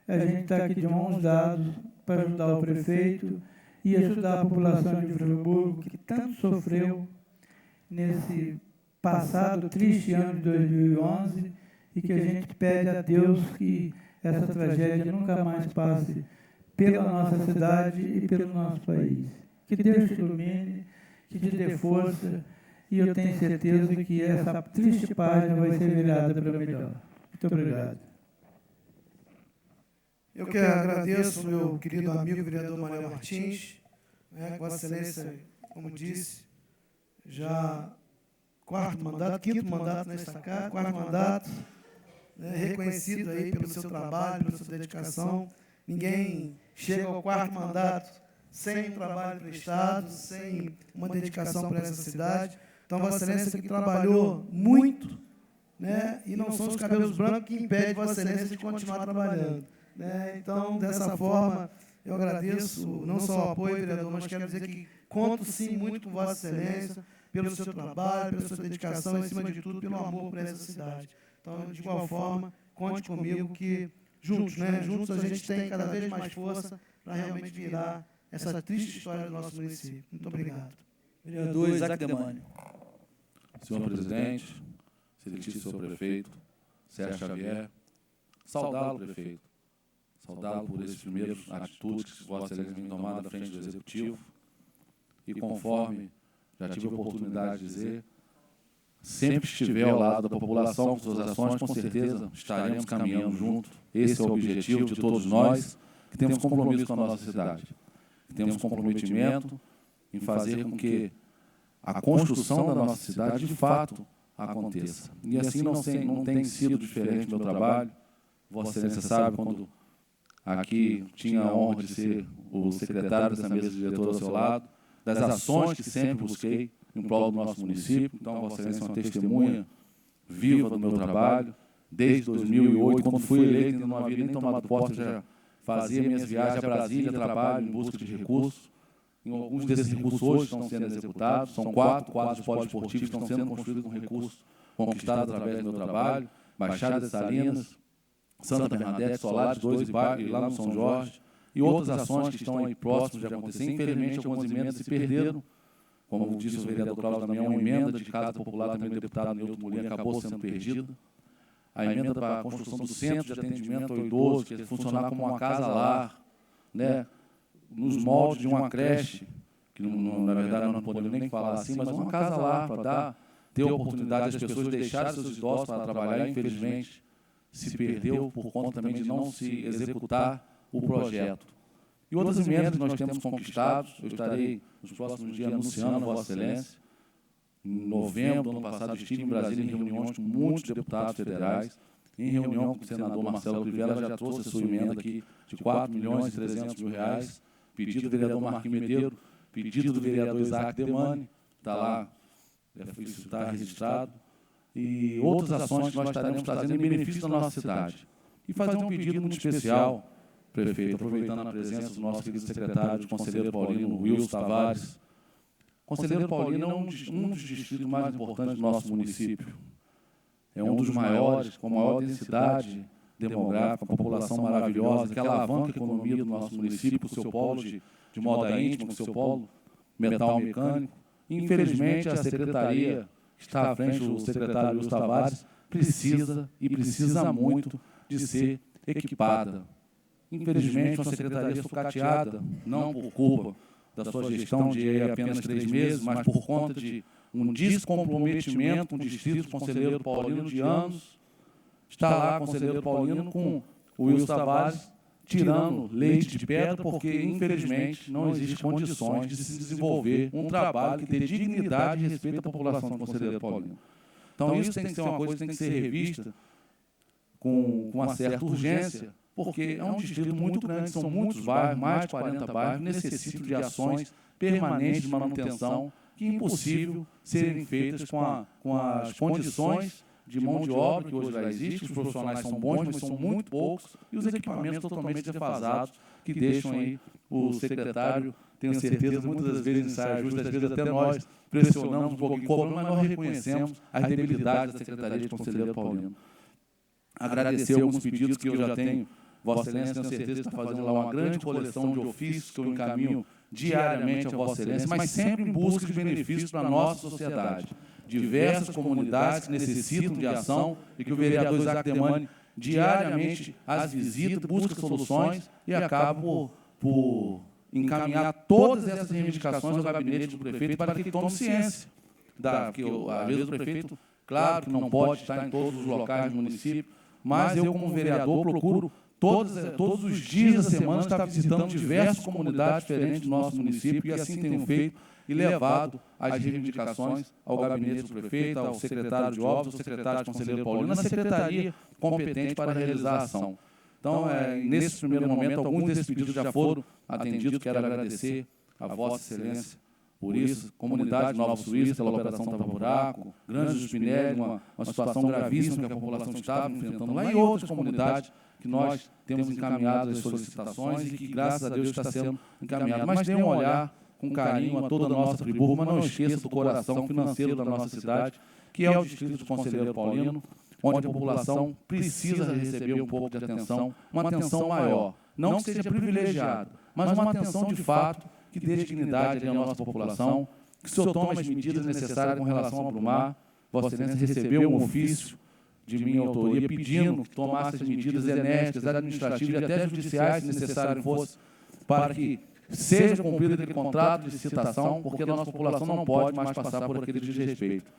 a gente está aqui de mãos dadas para ajudar o prefeito e ajudar a população de Friburgo, que tanto sofreu nesse passado triste ano de 2011, e que a gente pede a Deus que essa tragédia nunca mais passe pela nossa cidade e pelo nosso país. Que Deus te ilumine, que te dê força, e eu tenho certeza que essa triste página vai ser virada para melhor. Muito obrigado. Eu que agradeço meu querido amigo vereador Manuel Martins, né, Vossa Excelência, como disse, já quinto mandato nesta casa, quarto mandato, né, reconhecido aí pelo seu trabalho, pela sua dedicação. Ninguém chega ao quarto mandato sem um trabalho prestado, sem uma dedicação para essa cidade. Então, Vossa Excelência que trabalhou muito, né, e não são os cabelos brancos que impedem Vossa Excelência de continuar trabalhando. Né? Então, dessa forma, eu agradeço não só o apoio, vereador, mas quero dizer que conto, sim, muito com Vossa Excelência, pelo seu trabalho, pela sua dedicação, e, acima de tudo, pelo amor por essa cidade. Então, de igual forma, conte comigo que juntos, né, juntos a gente tem cada vez mais força para realmente virar essa triste história do nosso município. Muito obrigado. Vereador Isaac Demânio. Senhor presidente, excelentíssimo senhor prefeito, Sérgio Xavier, saudá-lo, prefeito, saudá-lo por esses primeiros atitudes que Vossa Excelência tem tomado à frente do Executivo, e conforme já tive a oportunidade de dizer, sempre que estiver ao lado da população com suas ações, com certeza estaremos caminhando junto. Esse é o objetivo de todos nós, que temos compromisso com a nossa cidade, que temos comprometimento em fazer com que a construção da nossa cidade, de fato, aconteça. E assim não tem sido diferente do meu trabalho. Vossa Excelência sabe, quando aqui tinha a honra de ser o secretário dessa mesa diretora ao seu lado, das ações que sempre busquei em prol do nosso município. Então, Vossa Excelência é uma testemunha viva do meu trabalho. Desde 2008, quando fui eleito, ainda não havia nem tomado posse, já fazia minhas viagens a Brasília, trabalho em busca de recursos. Alguns desses recursos hoje estão sendo executados. São 4 quadros poliesportivos que estão sendo construídos com recursos conquistados através do meu trabalho. Baixada de Salinas, Santa Bernadette, Solares 2 e lá no São Jorge. E outras ações que estão aí próximas de acontecer. Infelizmente, algumas emendas se perderam. Como disse o vereador Cláudio também, uma emenda de Casa Popular, também do deputado Nilton Molina, acabou sendo perdida. A emenda para a construção do centro de atendimento ao idoso, que ia funcionar como uma casa-lar, né, nos moldes de uma creche, que na verdade nós não podemos nem falar assim, mas uma casa-lar para ter a oportunidade das pessoas deixarem seus idosos para trabalhar. Infelizmente, se perdeu por conta também de não se executar o projeto. E outras emendas que nós temos conquistados, eu estarei nos próximos dias anunciando a Vossa Excelência. Em novembro do ano passado, estive em Brasília em reuniões com muitos deputados federais, em reunião com o senador Marcelo Crivella, já trouxe a sua emenda aqui de R$4.300.000, pedido do vereador Marquinhos Medeiros, pedido do vereador Isaac Demânio, está lá, isso está registrado, e outras ações que nós estaremos trazendo em benefício da nossa cidade. E fazer um pedido muito especial, prefeito, aproveitando a presença do nosso querido secretário, o conselheiro Paulino, Wilson Tavares. O conselheiro Paulino é um dos distritos mais importantes do nosso município. É um dos maiores, com a maior densidade demográfica, uma população maravilhosa, que alavanca a economia do nosso município, com o seu polo de moda íntima, com o seu polo metal mecânico. Infelizmente, a secretaria que está à frente do secretário Wilson Tavares precisa muito de ser equipada. Infelizmente, uma secretaria sucateada, não por culpa da sua gestão de apenas 3 meses, mas por conta de um descomprometimento com o distrito conselheiro Paulino de anos. Está lá, conselheiro Paulino, com o Wilson Tavares, tirando leite de pedra, porque, infelizmente, não existem condições de se desenvolver um trabalho que dê dignidade e respeito à população do conselheiro Paulino. Então, isso tem que ser uma coisa que tem que ser revista com uma certa urgência, porque é um distrito muito grande, são muitos bairros, mais de 40 bairros, necessitam de ações permanentes de manutenção, que é impossível serem feitas com as condições de mão de obra que hoje já existe. Os profissionais são bons, mas são muito poucos, e os equipamentos totalmente defasados, que deixam aí o secretário, tenho certeza, muitas das vezes em saia justa, às vezes até nós pressionamos um pouco, cobramos, mas nós reconhecemos as debilidades da Secretaria de Conselheiro Paulino. Agradecer alguns pedidos que eu já tenho. Vossa Excelência, tenho certeza que está fazendo lá uma grande coleção de ofícios que eu encaminho diariamente a Vossa Excelência, mas sempre em busca de benefícios para a nossa sociedade. Diversas comunidades que necessitam de ação e que o vereador Isaac Demani diariamente as visita, busca soluções e acaba por encaminhar todas essas reivindicações ao gabinete do prefeito para que ele tome ciência. Que, às vezes, o prefeito, claro que não pode estar em todos os locais do município, mas eu, como vereador, procuro todos os dias da semana estar visitando diversas comunidades diferentes do nosso município e assim tenho feito e levado as reivindicações ao gabinete do prefeito, ao secretário de obras, ao secretário de conselheiro Paulino, na secretaria competente para realizar a ação. Então, nesse primeiro momento, alguns desses pedidos já foram atendidos. Quero agradecer a Vossa Excelência por isso. Comunidade de Nova Suíça, pela Operação Tava Buraco, Grande dos Spinelli, uma situação gravíssima que a população estava enfrentando lá, e outras comunidades que nós temos encaminhado as solicitações e que, graças a Deus, está sendo encaminhado. Mas dê um olhar com carinho a toda a nossa Friburgo, mas não esqueça do coração financeiro da nossa cidade, que é o distrito de Conselheiro Paulino, onde a população precisa receber um pouco de atenção, uma atenção maior. Não que seja privilegiado, mas uma atenção de fato que dê dignidade à nossa população, que o senhor tome as medidas necessárias com relação ao Brumar. Vossa Excelência recebeu um ofício de minha autoria pedindo que tomasse as medidas enérgicas, administrativas e até judiciais, se necessário fosse, para que seja cumprido aquele contrato de licitação, porque a nossa população não pode mais passar por aquele desrespeito.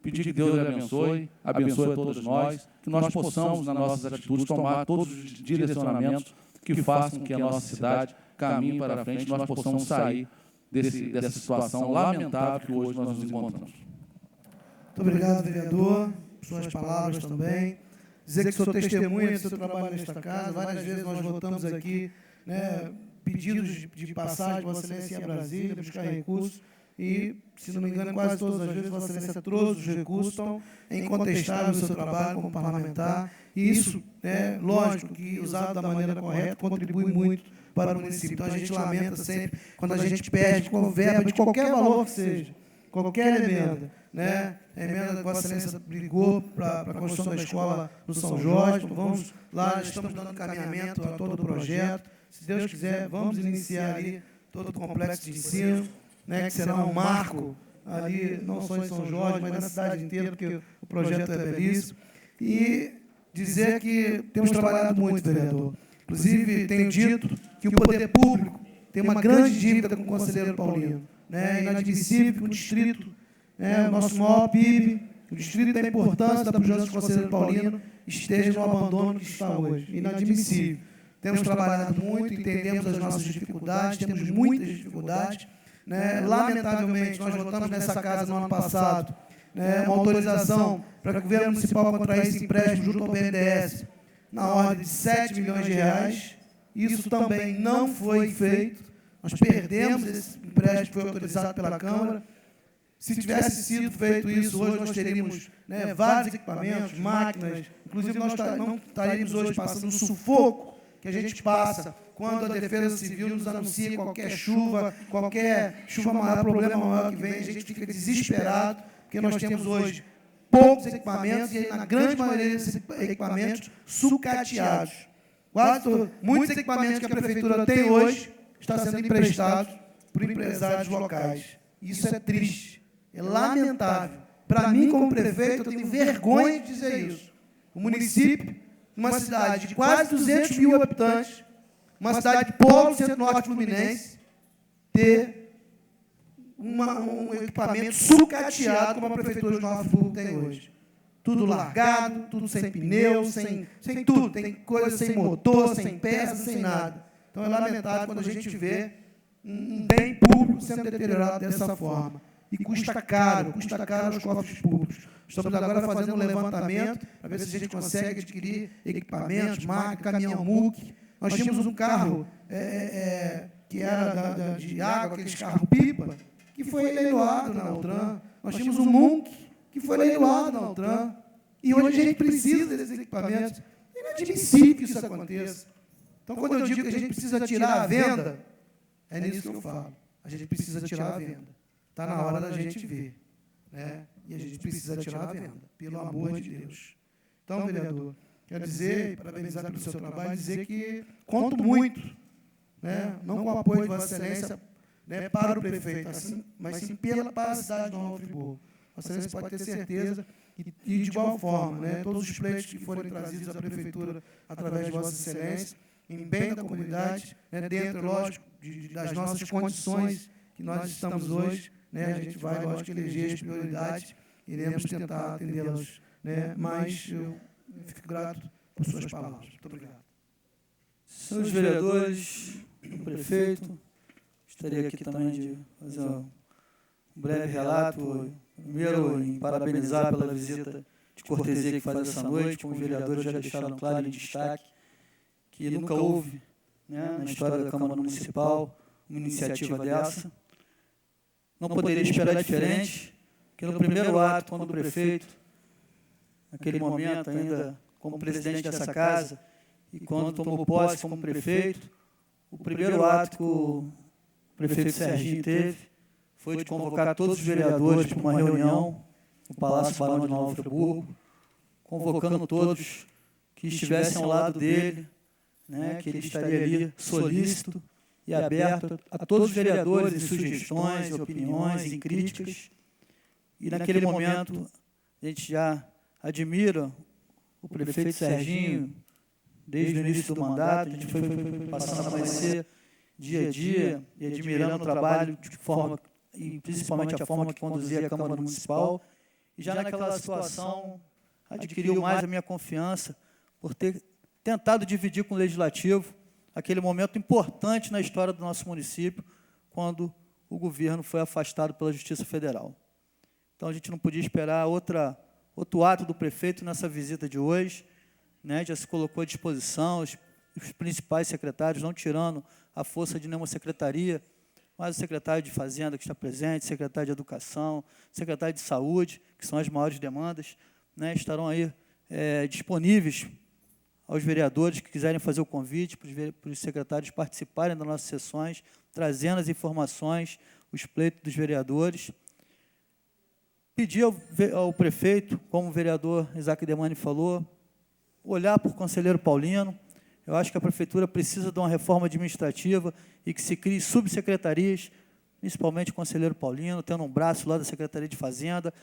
Pedir que Deus abençoe a todos nós, que nós possamos, nas nossas atitudes, tomar todos os direcionamentos que façam com que a nossa cidade caminhe para a frente, nós possamos sair dessa situação lamentável que hoje nós nos encontramos. Muito obrigado, vereador, por suas palavras também. Dizer que sou testemunha do seu trabalho nesta casa. Várias vezes nós votamos aqui, né, pedidos de passagem, Vossa Excelência ia a Brasília, buscar recursos, e, se não me engano, quase todas as vezes Vossa Excelência trouxe os recursos, estão incontestáveis no seu trabalho como parlamentar, e isso, lógico, que usado da maneira correta, contribui muito para o município. Então, a gente lamenta sempre quando a gente pede com verba de qualquer valor que seja, qualquer emenda, né? A emenda que Vossa Excelência brigou para a construção da escola no São Jorge. Então, vamos lá, estamos dando encaminhamento a todo o projeto. Se Deus quiser, vamos iniciar ali todo o complexo de ensino, né, que será um marco ali, não só em São Jorge, mas na cidade inteira, porque o projeto é belíssimo. E dizer que temos trabalhado muito, vereador. Inclusive, tenho dito que o poder público tem uma grande dívida com o Conselheiro Paulino. É inadmissível que o distrito, o nosso maior PIB, o distrito da importância da pujança do Conselheiro Paulino, esteja no abandono que está hoje. Inadmissível. Temos trabalhado muito, entendemos as nossas dificuldades, temos muitas dificuldades. Lamentavelmente, nós votamos nessa casa no ano passado uma autorização para que o governo municipal contraísse empréstimo junto ao BNDES na ordem de 7 milhões de reais. Isso também não foi feito. Nós perdemos esse empréstimo que foi autorizado pela Câmara. Se tivesse sido feito isso, hoje nós teríamos vários equipamentos, máquinas. Inclusive, nós não estaríamos hoje passando o sufoco que a gente passa quando a Defesa Civil nos anuncia qualquer chuva maior, problema maior que vem, a gente fica desesperado, porque nós temos hoje poucos equipamentos e, na grande maioria desses equipamentos, sucateados. Muitos equipamentos que a Prefeitura tem hoje estão sendo emprestados por empresários locais. Isso é triste, é lamentável. Para mim, como prefeito, eu tenho vergonha de dizer isso. O município, numa cidade de quase 200 mil habitantes, uma cidade polo centro-norte fluminense, ter um equipamento sucateado como a Prefeitura de Nova Friburgo tem hoje. Tudo largado, tudo sem pneu, sem tudo. Tem coisa sem motor, sem peça, sem nada. Então, é lamentável quando a gente vê um bem público sendo deteriorado dessa forma. E custa caro aos cofres públicos. Estamos agora fazendo um levantamento para ver se a gente consegue adquirir equipamentos, máquina, caminhão MUC. Nós tínhamos um carro que era de água, aqueles carros-pipa, que foi leiloado na Altran. Nós tínhamos um MUC que foi leiloado na Altran. E hoje a gente precisa desses equipamentos. É inadmissível que isso aconteça. Então, quando eu digo que a gente precisa tirar a venda, é nisso que eu falo. A gente precisa tirar a venda. Está na hora da gente ver. E a gente precisa tirar a venda, pelo amor de Deus. Então, vereador, quero dizer, parabenizar pelo seu trabalho, dizer que conto muito, não com o apoio de Vossa Excelência, né, para o prefeito, assim, mas sim para a cidade de Nova Friburgo. Vossa Excelência pode ter certeza, e de igual forma, né, todos os pleitos que forem trazidos à Prefeitura através de Vossa Excelência, em bem da comunidade, né, dentro, lógico, das nossas condições que nós estamos hoje, né, a gente vai, lógico, eleger as prioridades, iremos tentar atendê-las, né, mas eu fico grato por suas palavras. Muito obrigado. Senhores vereadores, o prefeito, gostaria aqui também de fazer um breve relato. Primeiro, em parabenizar pela visita de cortesia que faz essa noite, como os vereadores já deixaram claro em destaque, que nunca houve, né, na história da Câmara Municipal uma iniciativa dessa. Não poderia esperar diferente, que no primeiro ato, quando o prefeito, naquele momento ainda como presidente dessa casa, e quando tomou posse como prefeito, o primeiro ato que o prefeito Serginho teve foi de convocar todos os vereadores para uma reunião no Palácio Barão de Nova Friburgo, convocando todos que estivessem ao lado dele, né, que ele estaria ali solícito e aberto a todos os vereadores em sugestões, em opiniões, em críticas. E naquele momento, a gente já admira o prefeito Serginho, desde o início do mandato, a gente foi passando a conhecer dia a dia e admirando o trabalho de forma, e principalmente a forma que conduzia a Câmara Municipal, e já naquela situação adquiriu mais a minha confiança por ter tentado dividir com o Legislativo aquele momento importante na história do nosso município, quando o governo foi afastado pela Justiça Federal. Então, a gente não podia esperar outro ato do prefeito nessa visita de hoje, né, já se colocou à disposição os principais secretários, não tirando a força de nenhuma secretaria, mas o secretário de Fazenda que está presente, secretário de Educação, secretário de Saúde, que são as maiores demandas, né, estarão aí disponíveis aos vereadores que quiserem fazer o convite para os secretários participarem das nossas sessões, trazendo as informações, os pleitos dos vereadores. Pedi ao prefeito, como o vereador Isaac Demani falou, olhar para o conselheiro Paulino. Eu acho que a prefeitura precisa de uma reforma administrativa e que se crie subsecretarias, principalmente o conselheiro Paulino, tendo um braço lá da Secretaria de Fazenda,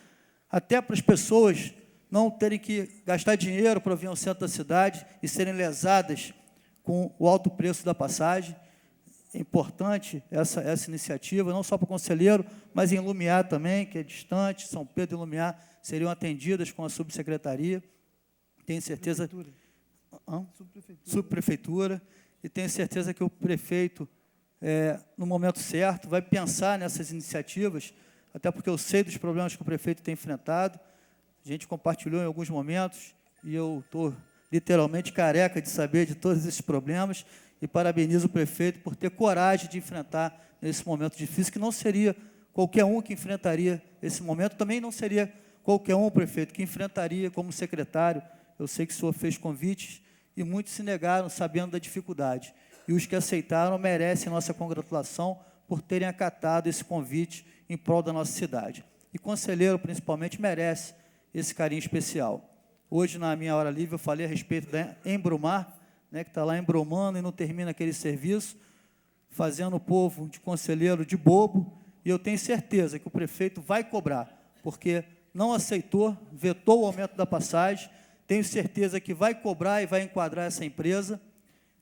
até para as pessoas não terem que gastar dinheiro para vir ao centro da cidade e serem lesadas com o alto preço da passagem. É importante essa iniciativa, não só para o conselheiro, mas em Lumiar também, que é distante, São Pedro e Lumiar seriam atendidas com a subsecretaria. Tenho certeza... Subprefeitura. E tenho certeza que o prefeito, no momento certo, vai pensar nessas iniciativas, até porque eu sei dos problemas que o prefeito tem enfrentado. A gente compartilhou em alguns momentos, e eu estou literalmente careca de saber de todos esses problemas, e parabenizo o prefeito por ter coragem de enfrentar nesse momento difícil, que não seria qualquer um que enfrentaria esse momento, também não seria qualquer um, prefeito, que enfrentaria como secretário. Eu sei que o senhor fez convites, e muitos se negaram, sabendo da dificuldade. E os que aceitaram merecem nossa congratulação por terem acatado esse convite em prol da nossa cidade. E conselheiro, principalmente, merece esse carinho especial. Hoje, na minha hora livre, eu falei a respeito da Embrumar, né, que está lá embromando e não termina aquele serviço, fazendo o povo de conselheiro de bobo, e eu tenho certeza que o prefeito vai cobrar, porque não aceitou, vetou o aumento da passagem. Tenho certeza que vai cobrar e vai enquadrar essa empresa.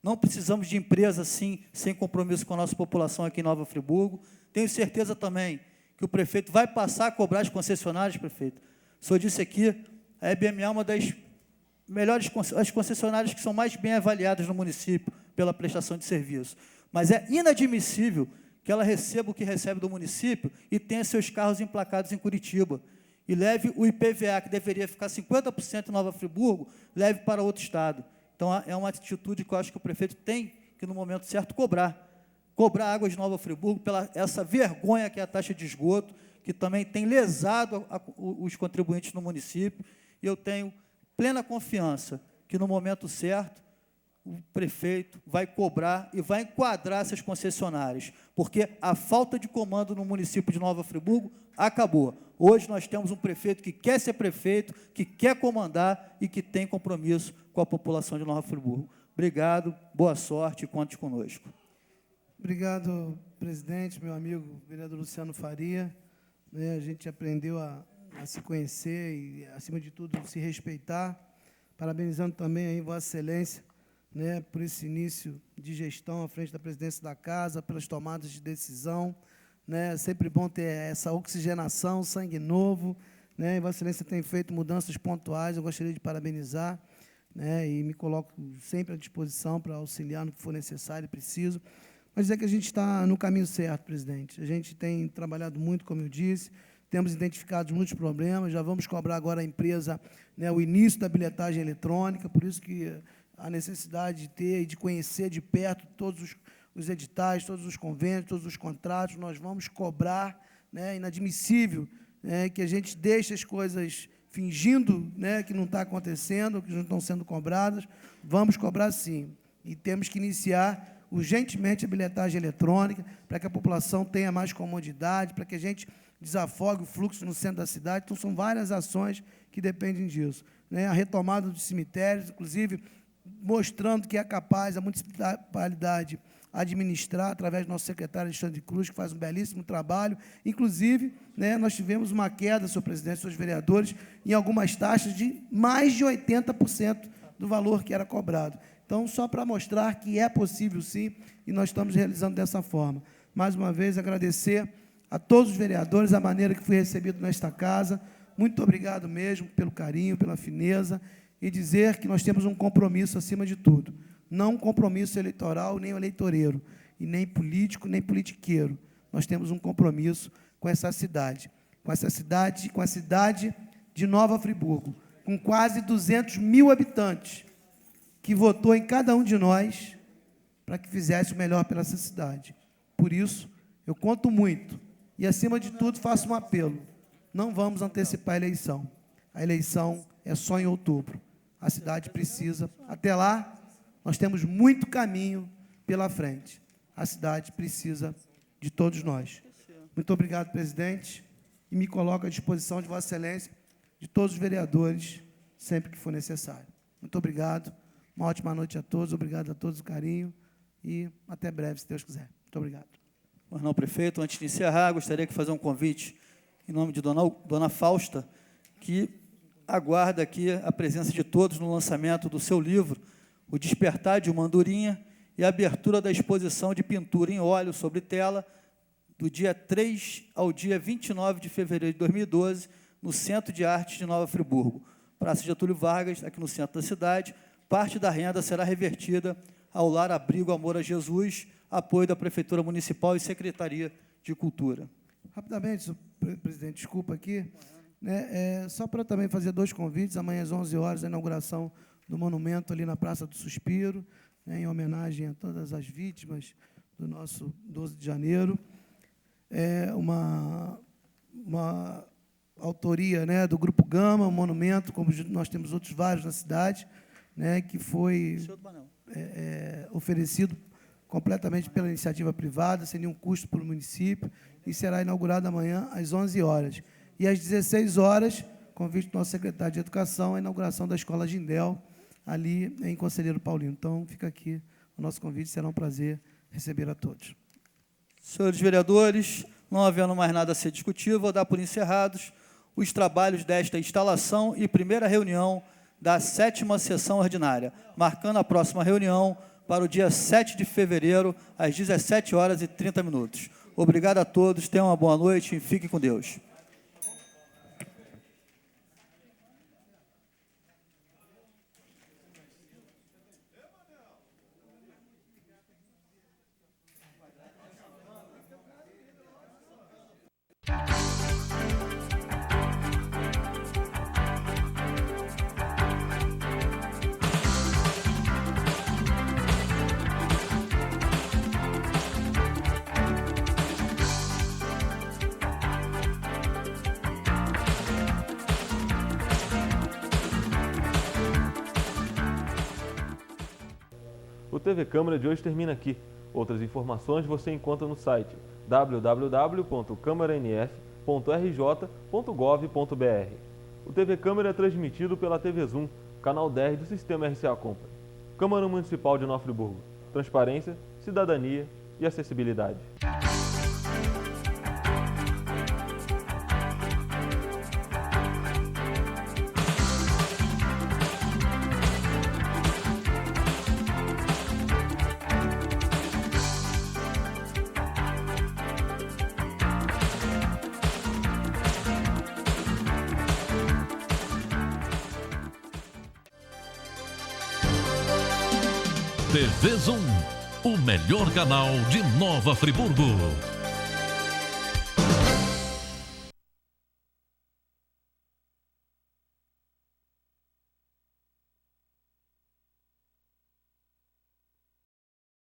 Não precisamos de empresa, assim, sem compromisso com a nossa população aqui em Nova Friburgo. Tenho certeza também que o prefeito vai passar a cobrar as concessionárias, prefeito. O senhor disse aqui, a EBMA é uma das melhores, as concessionárias que são mais bem avaliadas no município pela prestação de serviço. Mas é inadmissível que ela receba o que recebe do município e tenha seus carros emplacados em Curitiba. E leve o IPVA, que deveria ficar 50% em Nova Friburgo, leve para outro estado. Então, é uma atitude que eu acho que o prefeito tem que, no momento certo, cobrar. Cobrar Águas de Nova Friburgo pela essa vergonha que é a taxa de esgoto, que também tem lesado os contribuintes no município. E eu tenho plena confiança que, no momento certo, o prefeito vai cobrar e vai enquadrar essas concessionárias, porque a falta de comando no município de Nova Friburgo acabou. Hoje nós temos um prefeito que quer ser prefeito, que quer comandar e que tem compromisso com a população de Nova Friburgo. Obrigado, boa sorte e conte conosco. obrigado, presidente, meu amigo vereador Luciano Faria. A gente aprendeu a se conhecer e, acima de tudo, se respeitar. Parabenizando também aí Vossa Excelência, por esse início de gestão à frente da presidência da Casa, pelas tomadas de decisão. É sempre bom ter essa oxigenação, sangue novo. E Vossa Excelência tem feito mudanças pontuais, eu gostaria de parabenizar, e me coloco sempre à disposição para auxiliar no que for necessário e preciso. Mas é que a gente está no caminho certo, presidente. A gente tem trabalhado muito, como eu disse, temos identificado muitos problemas, já vamos cobrar agora a empresa o início da bilhetagem eletrônica, por isso que a necessidade de ter e de conhecer de perto todos os editais, todos os convênios, todos os contratos, nós vamos cobrar, inadmissível que a gente deixe as coisas fingindo que não está acontecendo, que não estão sendo cobradas, vamos cobrar sim, e temos que iniciar urgentemente a bilhetagem eletrônica, para que a população tenha mais comodidade, para que a gente desafogue o fluxo no centro da cidade. Então, são várias ações que dependem disso. A retomada dos cemitérios, inclusive, mostrando que é capaz a municipalidade administrar, através do nosso secretário Alexandre Cruz, que faz um belíssimo trabalho. Inclusive, nós tivemos uma queda, senhor presidente, senhores vereadores, em algumas taxas de mais de 80% do valor que era cobrado. Então, só para mostrar que é possível, sim, e nós estamos realizando dessa forma. Mais uma vez, agradecer a todos os vereadores a maneira que fui recebido nesta casa. Muito obrigado mesmo pelo carinho, pela fineza, e dizer que nós temos um compromisso acima de tudo. Não um compromisso eleitoral, nem eleitoreiro, e nem político, nem politiqueiro. Nós temos um compromisso com essa cidade, com a cidade de Nova Friburgo, com quase 200 mil habitantes, que votou em cada um de nós para que fizesse o melhor pela essa cidade. Por isso, eu conto muito e, acima de tudo, faço um apelo. Não vamos antecipar a eleição. A eleição é só em outubro. A cidade precisa. Até lá, nós temos muito caminho pela frente. A cidade precisa de todos nós. Muito obrigado, presidente, e me coloco à disposição de Vossa Excelência, de todos os vereadores, sempre que for necessário. Muito obrigado. Uma ótima noite a todos, obrigado a todos o carinho e até breve, se Deus quiser. Muito obrigado. Pois não, prefeito, antes de encerrar, gostaria de fazer um convite em nome de dona Fausta, que aguarda aqui a presença de todos no lançamento do seu livro, O Despertar de uma Andorinha, e a abertura da exposição de pintura em óleo sobre tela, do dia 3 ao dia 29 de fevereiro de 2012, no Centro de Artes de Nova Friburgo. Praça Getúlio Vargas, aqui no centro da cidade. Parte da renda será revertida ao Lar Abrigo Amor a Jesus, apoio da Prefeitura Municipal e Secretaria de Cultura. Rapidamente, senhor presidente, desculpa aqui, só para também fazer dois convites. Amanhã às 11 horas, a inauguração do monumento ali na Praça do Suspiro, em homenagem a todas as vítimas do nosso 12 de janeiro. É uma autoria do Grupo Gama, um monumento, como nós temos outros vários na cidade, que foi oferecido completamente pela iniciativa privada, sem nenhum custo para o município, e será inaugurado amanhã às 11 horas. E às 16 horas, convite do nosso secretário de Educação, a inauguração da Escola Gindel, ali em Conselheiro Paulino. Então, fica aqui o nosso convite, será um prazer receber a todos. Senhores vereadores, não havendo mais nada a ser discutido, vou dar por encerrados os trabalhos desta instalação e primeira reunião da 7ª sessão ordinária, marcando a próxima reunião para o dia 7 de fevereiro, às 17h30. Obrigado a todos, tenham uma boa noite e fiquem com Deus. O TV Câmara de hoje termina aqui. Outras informações você encontra no site www.câmaranf.rj.gov.br. O TV Câmara é transmitido pela TV Zoom, canal 10 do Sistema RCA Company. Câmara Municipal de Nova Friburgo. Transparência, cidadania e acessibilidade. TV Zoom, o melhor canal de Nova Friburgo.